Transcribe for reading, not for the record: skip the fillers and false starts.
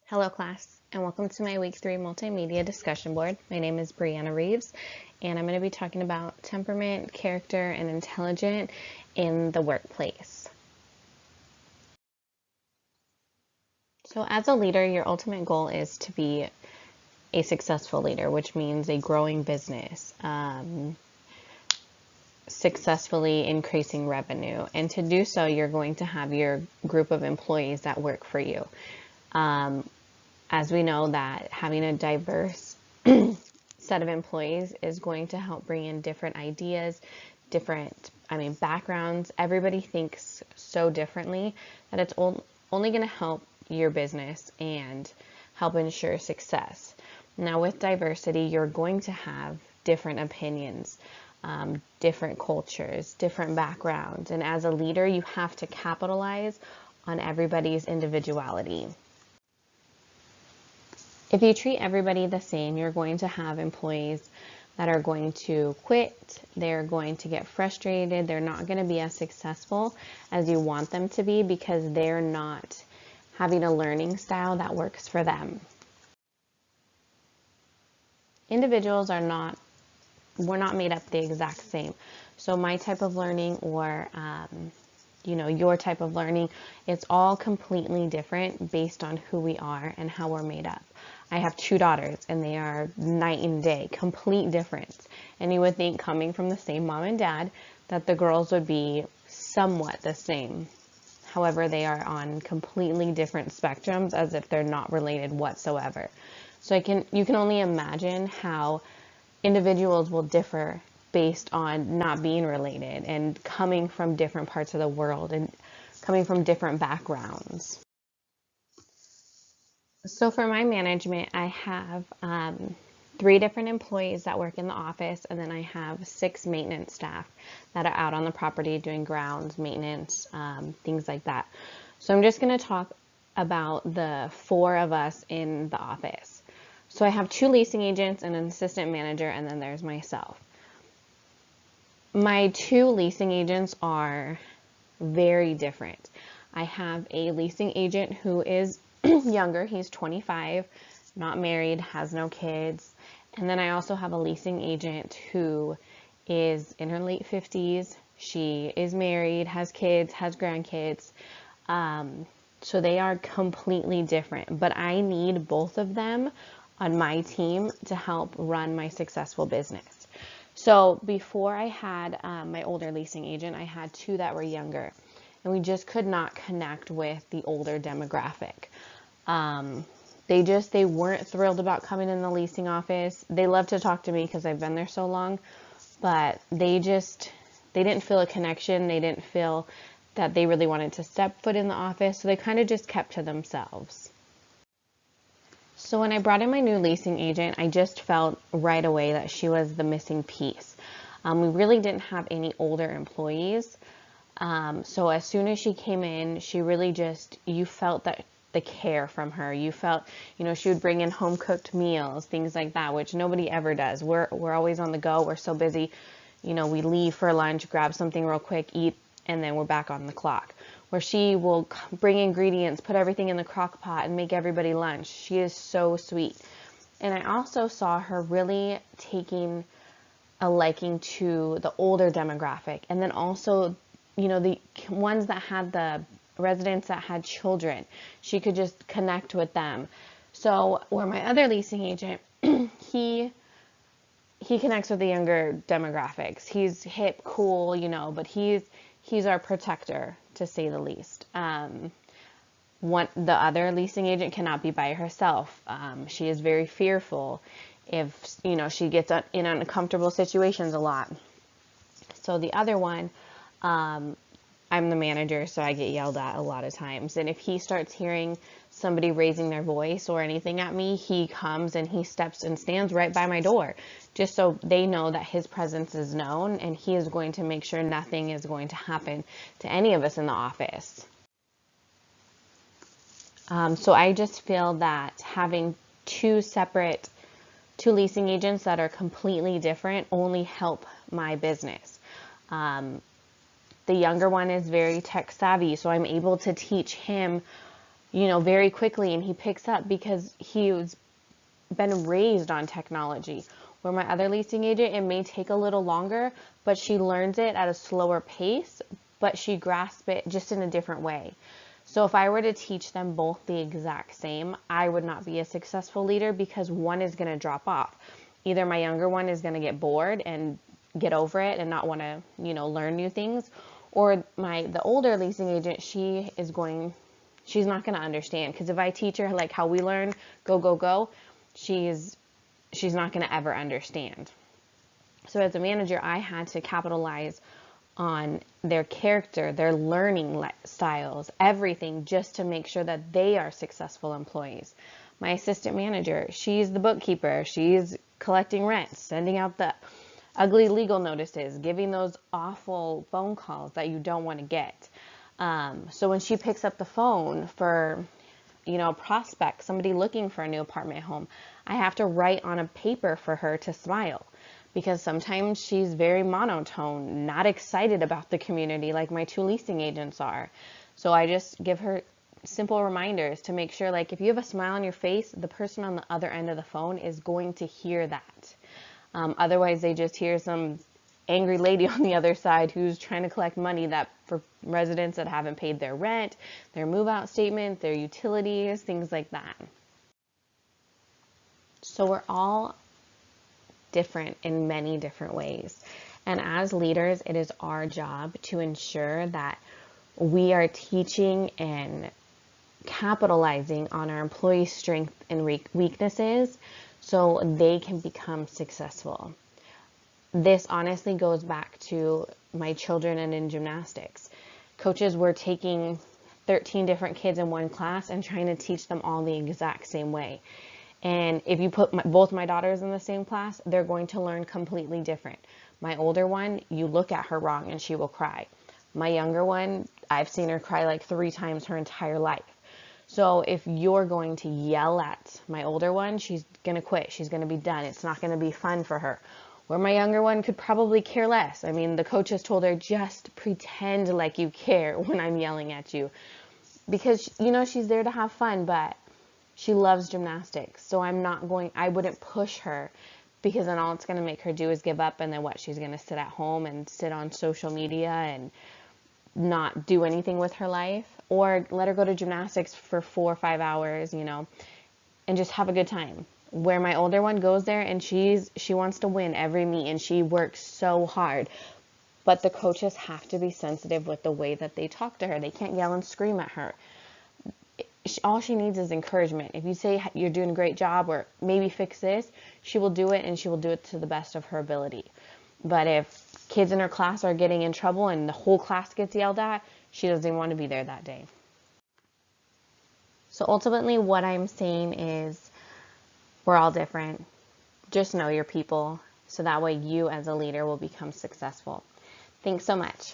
Hello class, and welcome to my week 3 multimedia discussion board. My name is Brianna Reeves, and I'm going to be talking about temperament, character, and intelligence in the workplace. So as a leader, your ultimate goal is to be a successful leader, which means a growing business, successfully increasing revenue. And to do so, you're going to have your group of employees that work for you. As we know that having a diverse set of employees is going to help bring in different ideas, backgrounds. Everybody thinks so differently that it's only going to help your business and help ensure success. Now with diversity, you're going to have different opinions, different cultures, different backgrounds. And as a leader, you have to capitalize on everybody's individuality. If you treat everybody the same, you're going to have employees that are going to quit, they're going to get frustrated, they're not going to be as successful as you want them to be because they're not having a learning style that works for them. Individuals we're not made up the exact same. So my type of learning or your type of learning, it's all completely different based on who we are and how we're made up. I have 2 daughters and they are night and day, complete difference. And you would think coming from the same mom and dad that the girls would be somewhat the same. However, they are on completely different spectrums as if they're not related whatsoever. So you can only imagine how individuals will differ based on not being related and coming from different parts of the world and coming from different backgrounds. So for my management, I have 3 different employees that work in the office, and then I have 6 maintenance staff that are out on the property doing grounds, maintenance, things like that. So I'm just going to talk about the 4 of us in the office. So I have 2 leasing agents and an assistant manager, and then there's myself. My 2 leasing agents are very different. I have a leasing agent who is younger. He's 25, not married, has no kids. And then I also have a leasing agent who is in her late 50s. She is married, has kids, has grandkids. So they are completely different. But I need both of them on my team to help run my successful business. So before I had my older leasing agent, I had 2 that were younger. And we just could not connect with the older demographic. They weren't thrilled about coming in the leasing office. They love to talk to me because I've been there so long, but they didn't feel a connection. They didn't feel that they really wanted to step foot in the office. So they kind of just kept to themselves. So when I brought in my new leasing agent, I just felt right away that she was the missing piece. We really didn't have any older employees. So as soon as she came in, she really you felt that the care from her. You felt, she would bring in home cooked meals, things like that, which nobody ever does. We're always on the go. We're so busy. We leave for lunch, grab something real quick, eat, and then we're back on the clock. Where she will bring ingredients, put everything in the crock pot and make everybody lunch. She is so sweet. And I also saw her really taking a liking to the older demographic. And then also, the ones that had the residents that had children, she could just connect with them. So where my other leasing agent, he connects with the younger demographics. He's hip, cool, but he's our protector, to say the least. The other leasing agent cannot be by herself. She is very fearful if, she gets in uncomfortable situations a lot. So the other one, I'm the manager, so I get yelled at a lot of times. And if he starts hearing somebody raising their voice or anything at me, he comes and he steps and stands right by my door, just so they know that his presence is known, and he is going to make sure nothing is going to happen to any of us in the office. So I just feel that having 2 leasing agents that are completely different only help my business. The younger one is very tech savvy, so I'm able to teach him very quickly, and he picks up because he's been raised on technology. Where my other leasing agent, it may take a little longer, but she learns it at a slower pace, but she grasps it just in a different way. So if I were to teach them both the exact same, I would not be a successful leader because one is going to drop off. Either my younger one is going to get bored and get over it and not want to, learn new things, or the older leasing agent, she's not going to understand, because if I teach her like how we learn, go, go, go, she's not going to ever understand. So as a manager, I had to capitalize on their character, their learning styles, everything, just to make sure that they are successful employees. My assistant manager, she's the bookkeeper. She's collecting rent, sending out the ugly legal notices, giving those awful phone calls that you don't want to get. So when she picks up the phone for, a prospect, somebody looking for a new apartment home, I have to write on a paper for her to smile, because sometimes she's very monotone, not excited about the community like my two leasing agents are. So I just give her simple reminders to make sure, like, if you have a smile on your face, the person on the other end of the phone is going to hear that. Otherwise, they just hear some angry lady on the other side who's trying to collect money that for residents that haven't paid their rent, their move-out statement, their utilities, things like that. So we're all different in many different ways. And as leaders, it is our job to ensure that we are teaching and capitalizing on our employees' strengths and weaknesses so they can become successful. This honestly goes back to my children and in gymnastics. Coaches were taking 13 different kids in one class and trying to teach them all the exact same way. And if you put both my daughters in the same class, they're going to learn completely different. My older one, you look at her wrong and she will cry. My younger one, I've seen her cry like 3 times her entire life. So if you're going to yell at my older one, she's going to quit. She's going to be done. It's not going to be fun for her. Where my younger one could probably care less. I mean, the coaches told her, just pretend like you care when I'm yelling at you. Because, she's there to have fun, but she loves gymnastics. So I wouldn't push her, because then all it's going to make her do is give up. And then what? She's going to sit at home and sit on social media and not do anything with her life. Or let her go to gymnastics for 4 or 5 hours, and just have a good time. Where my older one goes there and she wants to win every meet and she works so hard. But the coaches have to be sensitive with the way that they talk to her. They can't yell and scream at her. All she needs is encouragement. If you say you're doing a great job or maybe fix this, she will do it, and she will do it to the best of her ability. But if kids in her class are getting in trouble and the whole class gets yelled at, she doesn't even want to be there that day. So ultimately what I'm saying is we're all different. Just know your people, so that way you as a leader will become successful. Thanks so much.